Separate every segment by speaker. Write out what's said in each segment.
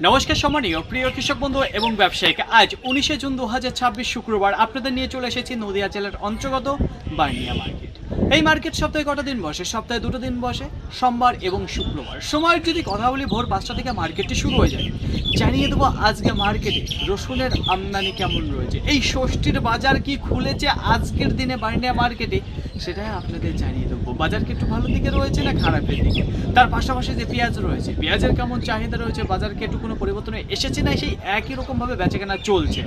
Speaker 1: নমস্কার সম্মানীয় প্রিয় কৃষক বন্ধু এবং ব্যবসায়িক, আজ 19 জুন 2026 শুক্রবার আপনাদের নিয়ে চলে এসেছি নদিয়া জেলার অন্তর্গত বার্নিয়া মার্কেট। এই মার্কেট সপ্তাহে কটা দিন বসে? সপ্তাহে দুটো দিন বসে, সোমবার এবং শুক্রবার। সময়ের যদি কথা বলি, ভোর 5টা থেকে মার্কেটটি শুরু হয়ে যায়। জানিয়ে দেবো আজকে মার্কেটে রসুনের আমদানি কেমন রয়েছে, এই ষষ্ঠীর বাজার কি খুলেছে আজকের দিনে বার্নিয়া মার্কেটে, সেটাই আপনাদের জানিয়ে দেবো। বাজার কি একটু ভালো দিকে রয়েছে না খারাপের দিকে? তার পাশাপাশি যে পেঁয়াজ রয়েছে, পেঁয়াজের কেমন চাহিদা রয়েছে, বাজার কি একটু কোনো পরিবর্তন এসেছে না সেই একই রকমভাবে বেচাকেনা চলছে।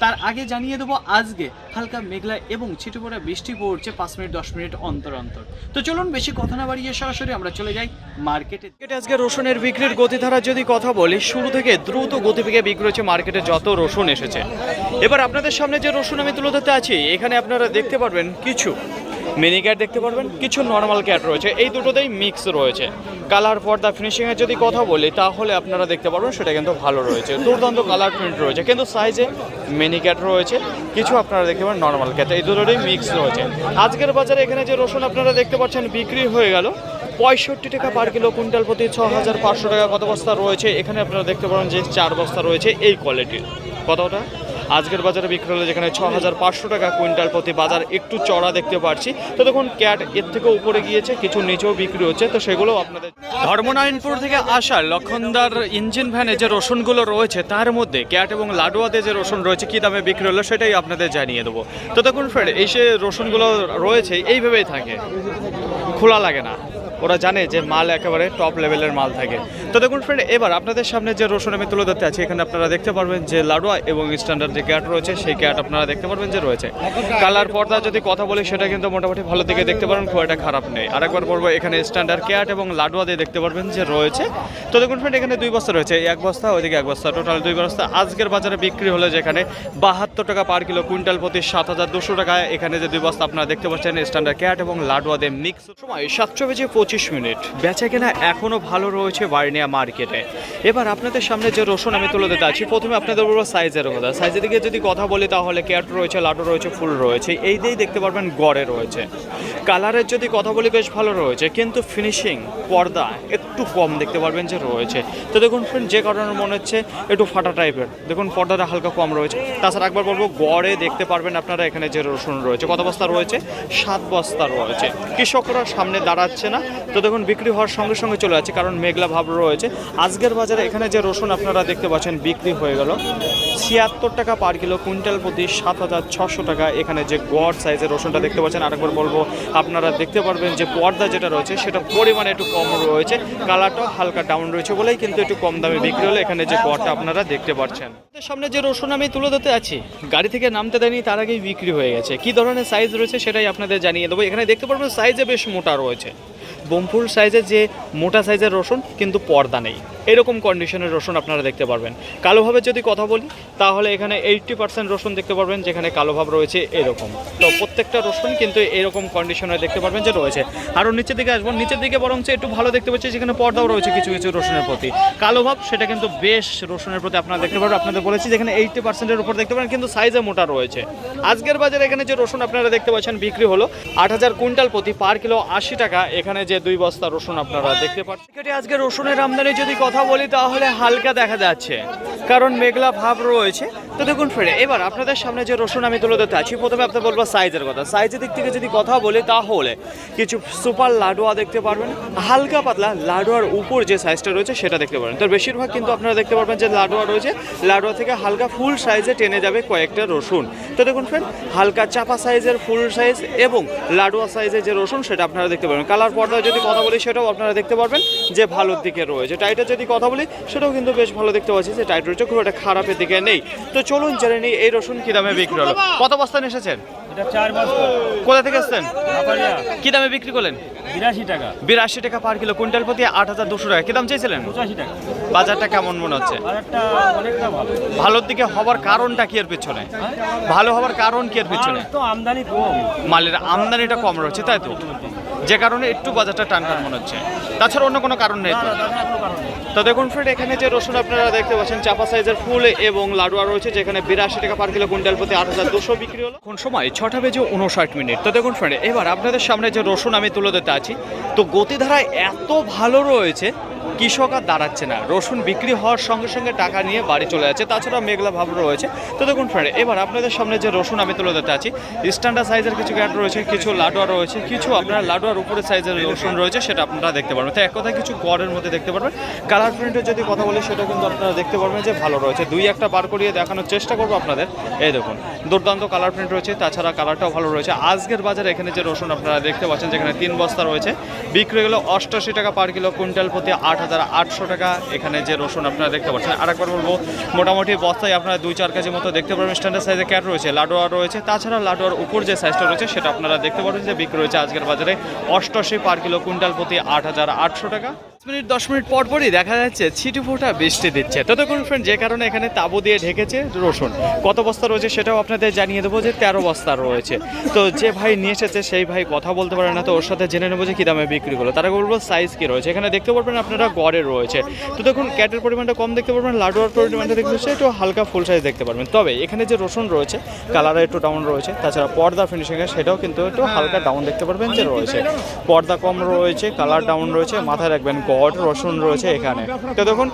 Speaker 1: তার আগে জানিয়ে দেবো আজকে হালকা মেঘলা এবং ছিটে পড়া বৃষ্টি পড়ছে 5 মিনিট 10 মিনিট অন্তর অন্তর। তো চলুন বেশি কথা না বাড়িয়ে সরাসরি আমরা চলে যাই মার্কেটে। আজকে রসুনের বিক্রির গতিধারা যদি কথা বলি, শুরু থেকে দ্রুত গতিবেগে বিক্রি হচ্ছে মার্কেটে যত রসুন এসেছে। এবার আপনাদের সামনে যে রসুন আমি তুলে ধরতে আছি, এখানে আপনারা দেখতে পারবেন কিছু মিনি ক্যাট দেখতে পারবেন, কিছু নর্মাল ক্যাট রয়েছে, এই দুটোতেই মিক্স রয়েছে। কালার পর্দা ফিনিশিংয়ের যদি কথা বলি তাহলে আপনারা দেখতে পারবেন সেটা কিন্তু ভালো রয়েছে, দুর্দান্ত কালার প্রিন্ট রয়েছে, কিন্তু সাইজে মিনি ক্যাট রয়েছে, কিছু আপনারা দেখতে পারেন নর্মাল ক্যাট, এই দুটোতেই মিক্স রয়েছে। আজকের বাজারে এখানে যে রসুন আপনারা দেখতে পাচ্ছেন বিক্রি হয়ে গেল 65 টাকা পার কিলো, কুইন্টাল প্রতি 6500 টাকা। কত বস্তা রয়েছে এখানে আপনারা দেখতে পারেন যে 4 বস্তা রয়েছে এই কোয়ালিটির। কতটা আজকের বাজারে বিক্রি হলো, যেখানে 6500 টাকা কুইন্টাল প্রতি। বাজার একটু চড়া দেখতে পাচ্ছি। তো দেখুন ক্যাট এর থেকেও উপরে গিয়েছে, কিছু নিচেও বিক্রি হচ্ছে, তো সেগুলো আপনাদের ধর্মনারায়ণপুর থেকে আসা লক্ষণদার ইঞ্জিন ভ্যানে যে রসুনগুলো রয়েছে তার মধ্যে ক্যাট এবং লাডুয়াতে যে রসুন রয়েছে কী দামে বিক্রি হলো সেটাই আপনাদের জানিয়ে দেবো। তো দেখুন ফ্রেন্ড, এই সে রসুনগুলো রয়েছে এইভাবেই থাকে, খোলা লাগে না, ওরা জানে যে মাল একেবারে টপ লেভেলের মাল থাকে। তো দেখুন ফ্রেন্ড, এবার আপনাদের সামনে যে রসুন আমি তুলে ধরতে আছি, এখানে আপনারা দেখতে পারবেন যে লাডুয়া এবং স্ট্যান্ডার্ড যে ক্যাট রয়েছে সেই ক্যাট আপনারা দেখতে পারবেন যে রয়েছে। কালার পর্দা যদি কথা বলি সেটা কিন্তু মোটামুটি ভালো দিকে দেখতে পারেন, খুব একটা খারাপ নেই। আরেকবার বলবো, এখানে স্ট্যান্ডার্ড ক্যাট এবং লাডুয়া দিয়ে দেখতে পারবেন যে রয়েছে। তো দেখুন ফ্রেন্ড, এখানে 2 বস্তা রয়েছে, 1 বস্তা ওইদিকে 1 বস্তা, টোটাল 2 বস্তা। আজকের বাজারে বিক্রি হলো যেখানে 72 টাকা পার কিলো, কুইন্টাল প্রতি 7200 টাকা। এখানে যে 2 বস্তা আপনারা দেখতে পাচ্ছেন স্ট্যান্ডার্ড ক্যাট এবং লাডুয়া দিয়ে মিক্স। সময় 7:25 বেচা কেনা এখনও ভালো রয়েছে বার্নিয়া মার্কেটে। এবার আপনাদের সামনে যে রসুন আমি তুলে দিতে আছি, প্রথমে আপনাদের বলবো সাইজের কথা। সাইজের দিকে যদি কথা বলি তাহলে ক্যাট রয়েছে, লাডু রয়েছে, ফুল রয়েছে, এই দিয়েই দেখতে পারবেন গড়ে রয়েছে। কালারের যদি কথা বলি বেশ ভালো রয়েছে, কিন্তু ফিনিশিং পর্দা একটু কম দেখতে পারবেন যে রয়েছে। তো দেখুন ফ্রেন্ড, যে কারণে মনে হচ্ছে একটু ফাটা টাইপের, দেখুন পর্দাটা হালকা কম রয়েছে। তাছাড়া একবার বলবো গড়ে দেখতে পারবেন আপনারা এখানে যে রসুন রয়েছে, কত বস্তা রয়েছে? 7 বস্তা রয়েছে। কৃষকরা সামনে দাঁড়াচ্ছে না, তো দেখুন বিক্রি হওয়ার সঙ্গে সঙ্গে চলে যাচ্ছে, কারণ মেঘলা ভাব রয়েছে। আজকের বাজারে এখানে যে রসুন আপনারা দেখতে পাচ্ছেন বিক্রি হয়ে গেল 76 টাকা পার কিলো, কুইন্টাল প্রতি 7600 টাকা। এখানে যে গড় সাইজের রসুনটা দেখতে পাচ্ছেন, আরেকবার বলবো আপনারা দেখতে পারবেন যে পর্দা যেটা রয়েছে সেটা পরিমাণে একটু কম রয়েছে, কালারটাও হালকা ডাউন রয়েছে বলেই কিন্তু একটু কম দামে বিক্রি হলো। এখানে যে গড়টা আপনারা দেখতে পাচ্ছেন, সামনে যে রসুন আমি তুলে ধরতে আছি, গাড়ি থেকে নামতে দেয়নি তার আগেই বিক্রি হয়ে গেছে। কি ধরনের সাইজ রয়েছে সেটাই আপনাদের জানিয়ে দেবো। এখানে দেখতে পারবেন সাইজে বেশ মোটা রয়েছে, বোমফুল সাইজের যে মোটা সাইজের রসুন, কিন্তু পর্দা নেই, এরকম কন্ডিশনের রসুন আপনারা দেখতে পারবেন। কালোভাবে যদি কথা বলি তাহলে এখানে 80% রসুন দেখতে পারবেন যেখানে কালোভাব রয়েছে এরকম। তো প্রত্যেকটা রসুন কিন্তু এরকম কন্ডিশনে দেখতে পারবেন যে রয়েছে। আরও নিচের দিকে আসবো, নিচের দিকে বরং একটু ভালো দেখতে পাচ্ছি, যেখানে পর্দাও রয়েছে কিছু কিছু রসুনের প্রতি। কালোভাব সেটা কিন্তু বেশ রসুনের প্রতি আপনারা দেখতে পারবেন। আপনাদের বলেছি যেখানে 80%-এর উপর দেখতে পারেন, কিন্তু সাইজে মোটা রয়েছে। আজকের বাজারে এখানে যে রসুন আপনারা দেখতে পাচ্ছেন বিক্রি হলো 8000 কুইন্টাল প্রতি, পার কিলো 80 টাকা। এখানে যে 2 বস্তা রসুন আপনারা দেখতে পাচ্ছেন। আজকে রসুনের আমদানি যদি কথা বলি তাহলে হালকা দেখা যাচ্ছে, কারণ মেঘলা ভাব রয়েছে। তো দেখুন ফ্রেন্ড, এবার আপনাদের সামনে যে রসুন আমি তুলে ধরতে আছি, প্রথমে আপনাদের বলবো সাইজের কথা। সাইজের দিক থেকে যদি কথা বলি তাহলে কিছু সুপার লাডুয়া দেখতে পারবেন, হালকা পাতলা লাডুয়ার উপর যে সাইজটা রয়েছে সেটা দেখতে পারবেন। তো বেশিরভাগ কিন্তু আপনারা দেখতে পারবেন যে লাডুয়া রয়েছে, লাডুয়া থেকে হালকা ফুল সাইজে টেনে যাবে কয়েকটা রসুন। তো দেখুন ফ্রেন্ড, হালকা চাপা সাইজের ফুল সাইজ এবং লাডুয়া সাইজের যে রসুন সেটা আপনারা দেখতে পারবেন। কালার পর্দা যদি কথা বলি সেটাও আপনারা দেখতে পারবেন যে ভালোর দিকে রয়েছে। টাইটের যদি কথা বলি সেটাও কিন্তু বেশ ভালো দেখতে পাচ্ছি যে টাইট রয়েছে, খুব একটা খারাপের দিকে নেই। তো চলুন জেনে নিই এই রসুন কি দামে বিক্রি হলো। কত বস্তা নিয়ে এসেছেন?
Speaker 2: এটা 4 বস্তা।
Speaker 1: কোথা থেকে এসেছেন?
Speaker 2: আপারিয়া।
Speaker 1: কি দামে বিক্রি করলেন?
Speaker 2: 82 টাকা।
Speaker 1: 82 টাকা পার কিলো, কুইন্টাল প্রতি 8200 টাকা। কি দাম চাইছিলেন?
Speaker 2: 85 টাকা।
Speaker 1: বাজারটা কেমন মনে হচ্ছে?
Speaker 2: বাজারটা অনেকটা ভালো।
Speaker 1: ভালোর দিকে হবার কারণটা কি এর পিছনে? ভালো হবার কারণ কি এর পিছনে?
Speaker 2: তো আমদানি কম,
Speaker 1: মালের আমদানিটা কম রয়েছে, তাই তো, যে কারণে একটু বাজারটা টান মনে হচ্ছে। তাছাড়া অন্য কোনো কারণ নেই তো? তো দেখুন ফ্রেন্ড, এখানে যে রসুন আপনারা দেখতে পাচ্ছেন চাপা সাইজের ফুল এবং লাডুয়া রয়েছে, যেখানে 82 টাকা পার কিলো, কুইন্টাল প্রতি 8200 বিক্রি হলো। কোন সময় 6:59। তো দেখুন ফ্রেন্ড, এবার আপনাদের সামনে যে রসুন আমি তুলে দিতে আছি, তো গতিধারা এত ভালো রয়েছে কৃষক আর দাঁড়াচ্ছে না, রসুন বিক্রি হওয়ার সঙ্গে সঙ্গে টাকা নিয়ে বাড়ি চলে যাচ্ছে, তাছাড়া মেঘলা ভাব রয়েছে। তো দেখুন ফ্রেন্ড, এবার আপনাদের সামনে যে রসুন আমি তুলে ধরতে আছি, স্ট্যান্ডার্ড সাইজের কিছু গ্যাট রয়েছে, কিছু লাডুয়া রয়েছে, কিছু আপনার লাডুয়ার উপরে সাইজের রসুন রয়েছে, সেটা আপনারা দেখতে পারবেন। তো এক কথায় কিছু গড়ের মধ্যে দেখতে পারবেন। কালার প্রিন্টের যদি কথা বলি সেটা কিন্তু আপনারা দেখতে পারবেন যে ভালো রয়েছে। দুই একটা বার করিয়ে দেখানোর চেষ্টা করবো আপনাদের। এই দেখুন দুর্দান্ত কালার প্রিন্ট রয়েছে, তাছাড়া কালারটাও ভালো রয়েছে। আজকের বাজারে এখানে যে রসুন আপনারা দেখতে পাচ্ছেন, যেখানে 3 বস্তা রয়েছে, বিক্রি হলো 88 টাকা পার কিলো, কুইন্টাল প্রতি 8,800 টাকা। এখানে যে রসুন আপনারা দেখতে পাচ্ছেন, আরেকবার বলবো মোটামুটি বস্তায় আপনারা 2-4 কেজি মতো দেখতে পারবেন। স্ট্যান্ডার্ড সাইজের ক্যাট রয়েছে, লাডুয়া রয়েছে, তাছাড়া লাডুয়ার উপর যে সাইজটা রয়েছে সেটা আপনারা দেখতে পারবেন যে বিক্রি রয়েছে আজকের বাজারে 88 পার কিলো, কুইন্টাল প্রতি 8,800 টাকা। 10 মিনিট পর পরই দেখা যাচ্ছে ছিটি ফোঁটা বৃষ্টি দিচ্ছে। তো দেখুন ফ্রেন্ড, যে কারণে এখানে তাঁবু দিয়ে ঢেকেছে রসুন। কত বস্তা রয়েছে সেটাও আপনাদের জানিয়ে দেবো যে 13 বস্তা রয়েছে। তো যে ভাই নিয়ে এসেছে সেই ভাই কথা বলতে পারে না, তো ওর সাথে জেনে নেবো যে কী দামে বিক্রি করলো। তারা বলবো সাইজ কী রয়েছে। এখানে দেখতে পারবেন আপনারা গড়ে রয়েছে। তো দেখুন ক্যাটের পরিমাণটা কম দেখতে পারবেন, লাডুয়ার পরিমাণটা দেখতে পাচ্ছেন একটু হালকা ফুল সাইজ দেখতে পারবেন। তবে এখানে যে রসুন রয়েছে কালারে একটু ডাউন রয়েছে, তাছাড়া পর্দা ফিনিশিংয়ে সেটাও কিন্তু একটু হালকা ডাউন দেখতে পারবেন যে রয়েছে। পর্দা কম রয়েছে, কালার ডাউন রয়েছে, মাথায় রাখবেন গড় রসুন রয়েছে এখানে। তো দেখুন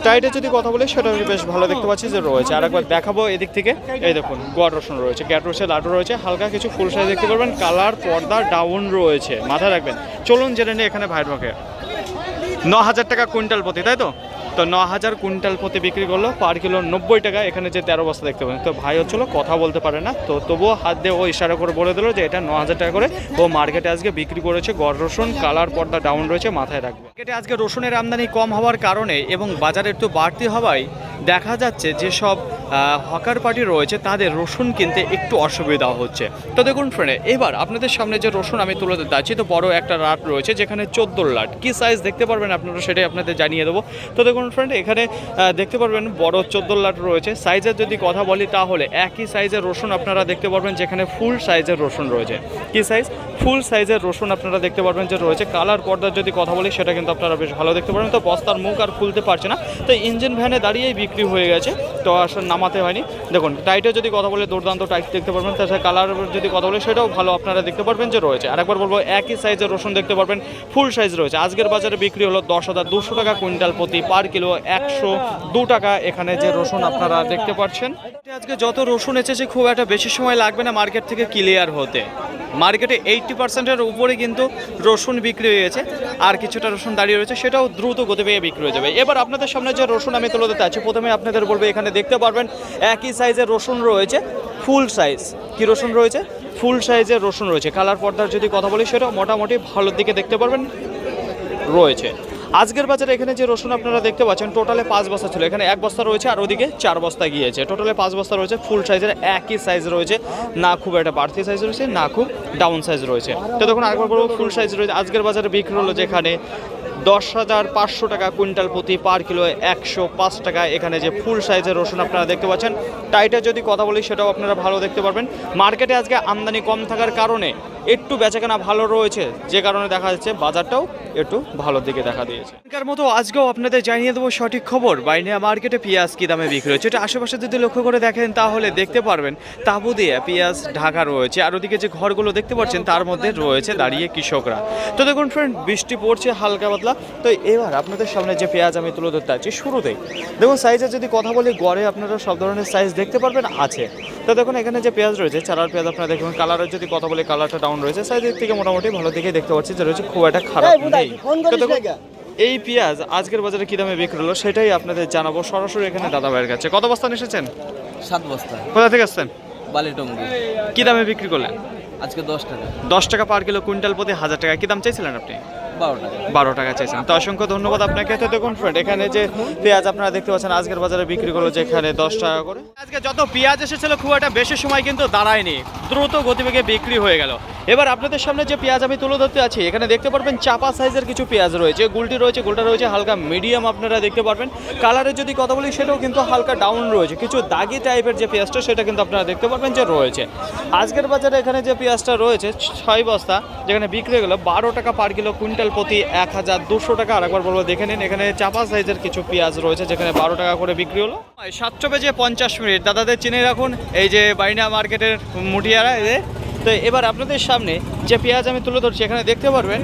Speaker 1: টাইটে যদি কথা বলি সেটা বেশ ভালো দেখতে পাচ্ছি যে রয়েছে। আর একবার দেখাবো এদিক থেকে, এই দেখুন গড় রসুন রয়েছে, ক্যাট রয়েছে, লাডু রয়েছে, হালকা কিছু ফুল সাইজ দেখতে পারবেন, কালার পর্দা ডাউন রয়েছে, মাথায় রাখবেন। চলুন জেনে নিই এখানে ভাইয়ের মুখে। 9,000 টাকা কুইন্টাল প্রতি, তাই তো? তো 9,000 কুইন্টাল প্রতি বিক্রি করলো, পার কিলো 90 টাকা। এখানে যে 13 বস্তা দেখতে পাবেন, তো ভাই হচ্ছিল কথা বলতে পারে না, তো তবুও হাত দিয়ে ও ইশারা করে বলে দিল যে এটা 9,000 টাকা করে ও মার্কেটে আজকে বিক্রি করেছে। গড় রসুন, কালার পর্দা ডাউন রয়েছে, মাথায় রাখবে। মার্কেটে আজকে রসুনের আমদানি কম হওয়ার কারণে এবং বাজারে একটু বাড়তি হওয়ায় দেখা যাচ্ছে যেসব হকার পার্টি রয়েছে তাদের রসুন কিনতে একটু অসুবিধা হচ্ছে। তো দেখুন ফ্রেন্ড, এবার আপনাদের সামনে যে রসুন আমি তুলে দিতে আছি, তো বড় একটা লাট রয়েছে যেখানে 14 লাট। কী সাইজ দেখতে পারবেন আপনারা সেটাই আপনাদের জানিয়ে দেবো। তো দেখুন ফ্রেন্ড, এখানে দেখতে পারবেন বড় 14 লাট রয়েছে। সাইজের যদি কথা বলি তাহলে একই সাইজের রসুন আপনারা দেখতে পারবেন যেখানে ফুল সাইজের রসুন রয়েছে। কী সাইজ? ফুল সাইজের রসুন আপনারা দেখতে পারবেন যে রয়েছে। কালার পর্দার যদি কথা বলি সেটা কিন্তু আপনারা বেশ ভালো দেখতে পারবেন। তো বস্তার মুখ আর খুলতে পারছে না, তো ইঞ্জিন ভ্যানে দাঁড়িয়েই বিক্রি হয়ে গেছে, তো আসলে নামাতে হয়নি। দেখুন টাইটে যদি কথা বলে দুর্দান্ত টাইট দেখতে পারবেন, তাছাড়া কালার যদি কথা বলে সেটাও ভালো আপনারা দেখতে পারবেন যে রয়েছে। আরেকবার বলবো একই সাইজের রসুন দেখতে পারবেন, ফুল সাইজ রয়েছে। আজকের বাজারে বিক্রি হলো 10,200 টাকা কুইন্টাল প্রতি, পার কিলো 102 টাকা। এখানে যে রসুন আপনারা দেখতে পাচ্ছেন, আজকে যত রসুন এসেছে খুব একটা বেশি সময় লাগবে না মার্কেট থেকে ক্লিয়ার হতে। মার্কেটে 80%-এর উপরে কিন্তু রসুন বিক্রি হয়ে গেছে, আর কিছুটা রসুন দাঁড়িয়ে রয়েছে, সেটাও দ্রুত গতি পেয়ে বিক্রি হয়ে যাবে। এবার আপনাদের সামনে যে রসুন আমি তুলে দিতে আছি, প্রথমে আপনাদের বলবো এখানে দেখতে পারবেন একই সাইজের রসুন রয়েছে, ফুল সাইজ। কি রসুন রয়েছে? ফুল সাইজের রসুন রয়েছে। কালার পর্দার যদি কথা বলি সেটাও মোটামুটি ভালোর দিকে দেখতে পারবেন রয়েছে। আজকের বাজারে এখানে যে রসুন আপনারা দেখতে পাচ্ছেন টোটালে 5 বস্তা ছিল, এখানে 1 বস্তা রয়েছে আর ওদিকে 4 বস্তা গিয়েছে, টোটালে 5 বস্তা রয়েছে। ফুল সাইজের একই সাইজ রয়েছে, না খুব একটা বাড়তি সাইজ রয়েছে, না খুব ডাউন সাইজ রয়েছে। তো দেখুন আরেকবার বলবো ফুল সাইজ রয়েছে। আজকের বাজারে বিক্রি হলো যেখানে 10,500 টাকা কুইন্টাল প্রতি, পার কিলো 105 টাকা। এখানে যে ফুল সাইজের রসুন আপনারা দেখতে পাচ্ছেন, টাইটের যদি কথা বলি সেটাও আপনারা ভালো দেখতে পারবেন। মার্কেটে আজকে আমদানি কম থাকার কারণে একটু বেচাকেনা ভালো রয়েছে, যে কারণে দেখা যাচ্ছে বাজারটাও একটু ভালোর দিকে দেখা দিয়েছে। এর মতো আজকেও আপনাদের জানিয়ে দেবো সঠিক খবর, বাইনিয়া মার্কেটে পেঁয়াজ কী দামে বিক্রি হচ্ছে। এটা আশেপাশে যদি লক্ষ্য করে দেখেন তাহলে দেখতে পারবেন তাঁবু দিয়ে পেঁয়াজ ঢাকা রয়েছে, আর ওদিকে যে ঘরগুলো দেখতে পাচ্ছেন তার মধ্যে রয়েছে দাঁড়িয়ে কৃষকরা। তো দেখুন ফ্রেন্ড, বৃষ্টি পড়ছে হালকা পাতলা। তো এবার আপনাদের সামনে যে পেঁয়াজ আমি তুলে ধরতে আছি শুরুতেই, দেখুন সাইজের যদি কথা বলি গড়ে আপনারা সব ধরনের সাইজ দেখতে পারবেন আছে। তো দেখুন এখানে যে পেঁয়াজ রয়েছে, চারার পেঁয়াজ আপনারা দেখুন, কালারের যদি কথা বলি কালারটা ডাউন রয়েছে, সাইজের থেকে মোটামুটি ভালো দিকে দেখতে পাচ্ছি যে রয়েছে, খুব একটা খারাপ নেই। তো দেখুন এই পেঁয়াজ আজকের বাজারে কী দামে বিক্রি হলো সেটাই আপনাদের জানাবো সরাসরি এখানে দাদা ভাইয়ের কাছে। কত বস্তা এসেছেন?
Speaker 3: 7 বস্তা।
Speaker 1: কোথা থেকে আসছেন?
Speaker 3: বালিটঙ্গি।
Speaker 1: কী দামে বিক্রি করলেন?
Speaker 3: আজকে 10 টাকা।
Speaker 1: 10 টাকা পার কিলো, কুইন্টাল প্রতি 1000 টাকা। কী দাম চাইছিলেন আপনি?
Speaker 3: 12 টাকা।
Speaker 1: 12 টাকা চাইছেন। তো অসংখ্য ধন্যবাদ আপনাকে। তো দেখুন ফ্রেন্ড, এখানে যে পেঁয়াজ আপনারা দেখতে পাচ্ছেন আজকের বাজারে বিক্রি করলো যেখানে 10 টাকা করে। আজকে যত পেঁয়াজ এসেছিল খুব একটা বেশি সময় কিন্তু দাঁড়ায়নি, দ্রুত গতিবেগে বিক্রি হয়ে গেল। এবার আপনাদের সামনে যে পেঁয়াজ আমি তুলে ধরতে আছি, এখানে দেখতে পারবেন চাপা সাইজের কিছু পেঁয়াজ রয়েছে, গুলটি রয়েছে, গুলটা রয়েছে হালকা মিডিয়াম আপনারা দেখতে পারবেন। কালারের যদি কথা বলি সেটাও কিন্তু হালকা ডাউন রয়েছে, কিছু দাগি টাইপের যে পেঁয়াজটা সেটা কিন্তু আপনারা দেখতে পারবেন যে রয়েছে। আজকের বাজারে এখানে যে পেঁয়াজটা রয়েছে 6 বস্তা, যেখানে বিক্রি হয়ে গেল 12 টাকা পার কিলো, কুইন্টাল প্রতি 1,200 টাকা। আরেকবার বলবো দেখে নিন, এখানে চাপা সাইজের কিছু পেঁয়াজ রয়েছে যেখানে 12 টাকা করে বিক্রি হলো। 7:50 দাদাদের চিনে রাখুন, এই যে বাইনা মার্কেটের মুঠিয়ারা, তো এবার আপনাদের সামনে যে পেঁয়াজ আমি তুলে ধরছি এখানে দেখতে পারবেন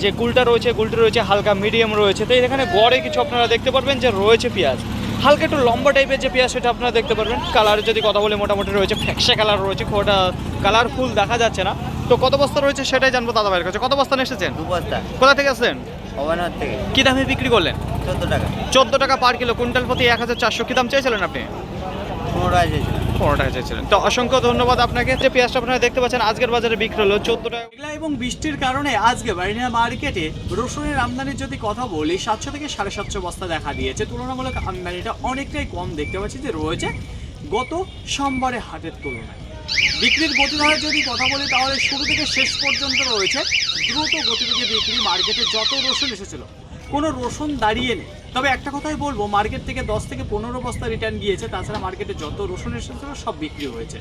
Speaker 1: যে গুলটা রয়েছে, গুলটি রয়েছে হালকা মিডিয়াম রয়েছে। তো এখানে গড়ে কিছু আপনারা দেখতে পারবেন যে রয়েছে পেঁয়াজ হালকা একটু লম্বা টাইপের যে পেঁয়াজ সেটা আপনারা দেখতে পারবেন। কালার যদি কথা বলে মোটামুটি রয়েছে, ফ্যাকসা কালার রয়েছে, খুব একটা কালারফুল দেখা যাচ্ছে না। তো কত বস্তা রয়েছে সেটাই জানবো দাদা ভাইয়ের কাছে। কত বস্তা নিয়ে এসেছেন?
Speaker 4: 2 বস্তা
Speaker 1: কোথা থেকে আসছেন?
Speaker 4: অবনার থেকে
Speaker 1: কী দামে বিক্রি করলেন?
Speaker 4: 14 টাকা
Speaker 1: 14 টাকা পার কিলো, কুইন্টাল প্রতি 1400। কী দাম চাইছিলেন আপনি?
Speaker 4: 15 টাকা দিয়েছিলাম।
Speaker 1: 15 টাকা চাইছিলেন। তো অসংখ্য ধন্যবাদ আপনাকে। যে পেঁয়াজটা আপনারা দেখতে পাচ্ছেন আজকের বাজারে বিক্রি হলো 14 টাকা। মেঘলা এবং বৃষ্টির কারণে আজকে বার্নিয়া মার্কেটে রসুনের আমদানির যদি কথা বলি 700 থেকে 750 বস্তা দেখা দিয়েছে। তুলনামূলক আমদানিটা অনেকটাই কম দেখতে পাচ্ছি যে রয়েছে গত সোমবারে হাটের তুলনায়। বিক্রির গতিধারা যদি কথা বলি তাহলে শুরু থেকে শেষ পর্যন্ত রয়েছে দ্রুত গতিবেগে বিক্রি। মার্কেটে যত রসুন এসেছিল কোনো রসুন দাঁড়িয়ে নেই। তবে একটা কথাই বলবো, মার্কেট থেকে 10 থেকে 15 বস্তা রিটার্ন গিয়েছে। তাছাড়া মার্কেটে যত রসুন এসেছিল সব বিক্রি হয়েছে।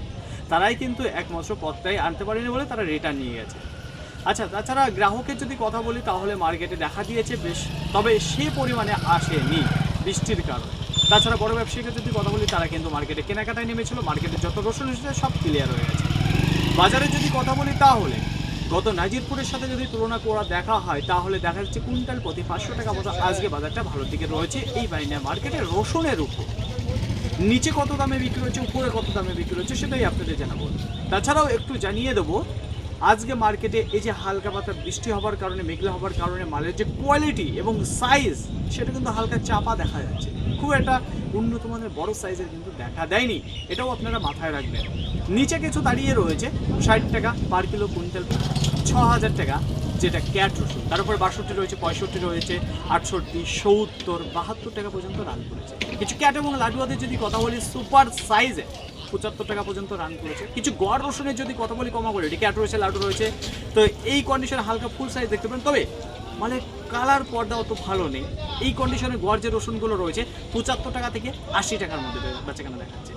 Speaker 1: তারাই কিন্তু একমাত্র পথটাই আনতে পারেনি বলে তারা রিটার্ন নিয়ে গেছে। আচ্ছা, তাছাড়া গ্রাহকের যদি কথা বলি তাহলে মার্কেটে দেখা দিয়েছে বেশ, তবে সে পরিমাণে আসেনি বৃষ্টির কারণে। তাছাড়া বড় ব্যবসায়ীকে যদি কথা বলি তারা কিন্তু মার্কেটে কেনাকাটায় নেমেছিল। মার্কেটে যত রসুন এসেছে সব ক্লিয়ার হয়ে গেছে। বাজারে যদি কথা বলি তাহলে গত নাজিরপুরের সাথে যদি তুলনা করা দেখা হয় তাহলে দেখা যাচ্ছে কুইন্টাল প্রতি 500 টাকা মতো আজকে বাজারটা ভালোর দিকে রয়েছে এই বার্নিয়া মার্কেটে রসুনের উপর। নিচে কত দামে বিক্রি হচ্ছে, উপরে কত দামে বিক্রি হচ্ছে সেটাই আপনাদের জানাবো। তাছাড়াও একটু জানিয়ে দেবো আজকে মার্কেটে এই যে হালকা পাতলা বৃষ্টি হওয়ার কারণে, মেঘলা হওয়ার কারণে মালের যে কোয়ালিটি এবং সাইজ সেটা কিন্তু হালকা চাপা দেখা যাচ্ছে। খুব একটা উন্নত মানের বড় সাইজের কিন্তু দেখা দেয়নি, এটাও আপনারা মাথায় রাখবেন। নিচে কিছু দাঁড়িয়ে রয়েছে 60 টাকা পার কিলো, কুইন্টাল 6000 টাকা যেটা ক্যাট রসুন। তার উপরে 62 রয়েছে, 65 রয়েছে, 68, 70, 72 টাকা পর্যন্ত রান করেছে। কিছু ক্যাট এবং লাডুয়াদের যদি কথা বলি সুপার সাইজে 75 টাকা পর্যন্ত রান করেছে। কিছু গড় রসুনের যদি কথা বলি কমা করে, ক্যাট রয়েছে, লাডু রয়েছে। তো এই কন্ডিশনে হালকা ফুল সাইজ দেখতে পাবেন। তবে মানে কালার পর্দা অত ভালো নেই। এই কন্ডিশনে গড় যে রসুনগুলো রয়েছে 75 টাকা থেকে 80 টাকার মধ্যে বেচাকেনা দেখাচ্ছে।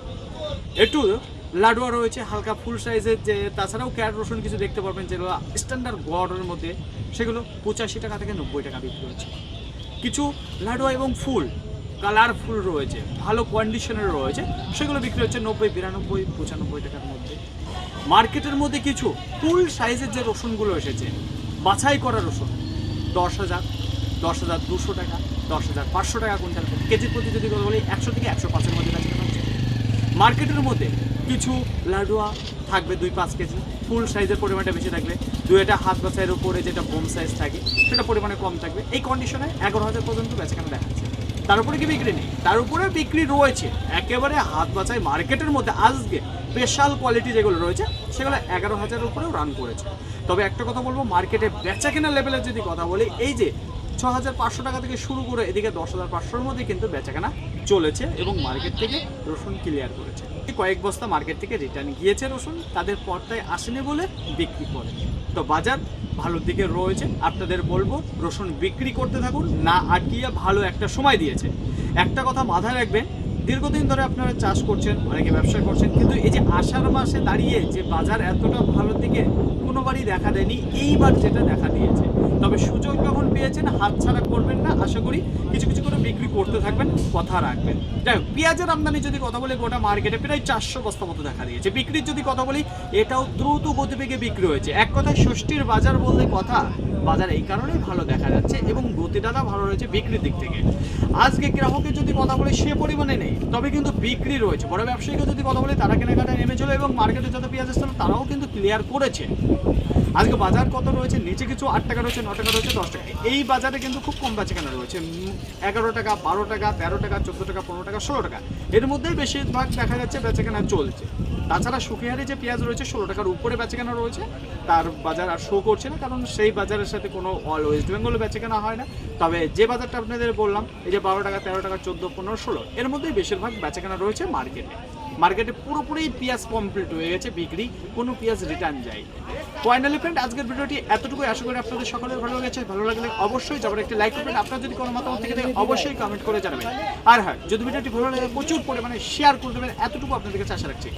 Speaker 1: একটু লাডুয়া রয়েছে হালকা ফুল সাইজের, যে তাছাড়াও ক্যাট রসুন কিছু দেখতে পারবেন যেগুলো স্ট্যান্ডার্ড গড়ের মধ্যে, সেগুলো 85 টাকা থেকে 90 টাকা বিক্রি হচ্ছে। কিছু লাডুয়া এবং ফুল কালারফুল রয়েছে, ভালো কন্ডিশনের রয়েছে, সেগুলো বিক্রি হচ্ছে 90, 92, 95 টাকার মধ্যে। মার্কেটের মধ্যে কিছু ফুল সাইজের যে রসুনগুলো এসেছে, বাছাই করা রসুন 10,000, 10,200 টাকা, 10,500 টাকা কুইন্টাল। কেজির প্রতি যদি কথা বলি 100 থেকে 105-এর মধ্যে বেচাকেনা হচ্ছে। মার্কেটের মধ্যে কিছু লাডুয়া থাকবে 2-5 কেজি, ফুল সাইজের পরিমাণটা বেশি থাকবে। 2-একটা হাত বাছাইয়ের উপরে যেটা বোম সাইজ থাকে সেটা পরিমাণে কম থাকবে। এই কন্ডিশনে 11,000 পর্যন্ত বেচাকেনা দেখাচ্ছে। তার উপরে কি বিক্রি নেই? তার উপরে বিক্রি রয়েছে একেবারে হাত বাছাই। মার্কেটের মধ্যে আজকে স্পেশাল কোয়ালিটি যেগুলো রয়েছে সেগুলো 11,000-এর উপরেও রান করেছে। তবে একটা কথা বলবো, মার্কেটে বেচাকেনা লেভেলের যদি কথা বলি, এই যে 6,500 টাকা থেকে শুরু করে এদিকে 10,500-এর মধ্যে কিন্তু বেচাকেনা চলেছে এবং মার্কেট থেকে রসুন ক্লিয়ার করেছে। কয়েক বস্তা মার্কেট থেকে রিটার্ন গিয়েছে রসুন, তাদের পর্দায় আসেনি বলে বিক্রি করে। তো বাজার ভালোর দিকে রয়েছে। আপনাদের বলবো রসুন বিক্রি করতে থাকুন, না আটকিয়ে ভালো একটা সময় দিয়েছে। একটা কথা মাথায় রাখবেন, দীর্ঘদিন ধরে আপনারা চাষ করছেন, অনেকে ব্যবসা করছেন, কিন্তু এই যে আষাঢ় মাসে দাঁড়িয়ে যে বাজার এতটা ভালোর দিকে কোনোবারই দেখা দেয়নি, এইবার যেটা দেখা দিয়েছে। তবে সুযোগ যখন পেয়েছেন হাতছাড়া করবেন না। আশা করি কিছু কিছু করে বিক্রি করতে থাকবেন, কথা রাখবেন। যাই হোক, পেঁয়াজের আমদানি যদি কথা বলি গোটা মার্কেটে প্রায় 400 বস্তা মতো দেখা দিয়েছে। বিক্রির যদি কথা বলি এটাও দ্রুত গতিবেগে বিক্রি হয়েছে। এক কথায় ষষ্ঠীর বাজার বললে কথা, বাজার এই কারণেই ভালো দেখা যাচ্ছে এবং গতিটা ভালো রয়েছে বিক্রির দিক থেকে। আজকে গ্রাহকের যদি কথা বলি সে পরিমাণে নেই, তবে কিন্তু বিক্রি রয়েছে। বড় ব্যবসায়ীকে যদি কথা বলি তারা কেনাকাটায় নেমেছিল এবং মার্কেটে যত পেঁয়াজ এসেছিল তারাও কিন্তু ক্লিয়ার করেছে। আজকে বাজার কত রয়েছে? নিচে কিছু 8 টাকা রয়েছে, 9 টাকা রয়েছে, 10 টাকা। এই বাজারে কিন্তু খুব কম বেচাকেনা রয়েছে। 11 টাকা, 12 টাকা, 13 টাকা, 14 টাকা, 15 টাকা, 16 টাকা, এর মধ্যেই বেশিরভাগ দেখা যাচ্ছে বেচাকেনা চলছে। তাছাড়া শুকিহারে যে পেঁয়াজ রয়েছে 16 টাকার উপরে বেচাকেনা রয়েছে, তার বাজার আর শো করছে না, কারণ সেই বাজারের সাথে কোনো অল ওয়েস্ট বেঙ্গলে বেচাকেনা হয় না। তবে যে বাজারটা আপনাদের বললাম, এই যে 12 টাকা, 13 টাকা, 14, 15, 16, এর মধ্যেই বেশিরভাগ বেচাকেনা রয়েছে মার্কেটে। মার্কেটে পুরোপুরি পেঁয়াজ কমপ্লিট হয়ে গেছে বিক্রি, কোনো পেঁয়াজ রিটার্ন যায়। ফাইনালি ফ্রেন্ড, আজকের ভিডিওটি এতটুকুই। আশা করি আপনাদের সকলের ভালো লেগেছে। ভালো লাগলে অবশ্যই যাবার একটি লাইক করবেন। আপনার যদি কোনো মতামত থেকে থাকে অবশ্যই কমেন্ট করে জানাবেন। আর হ্যাঁ, যদি ভিডিওটি ভালো লাগে প্রচুর পরিমাণে শেয়ার করে দেবেন, এতটুকু আপনাদের কাছে আশা রাখছি।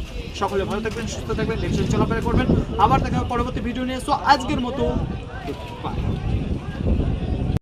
Speaker 1: সকলে ভালো থাকবেন, সুস্থ থাকবেন, নেক্সট চলাফেরা করবেন। আবার দেখা হবে পরবর্তী ভিডিও নিয়ে। সো আজকের মতো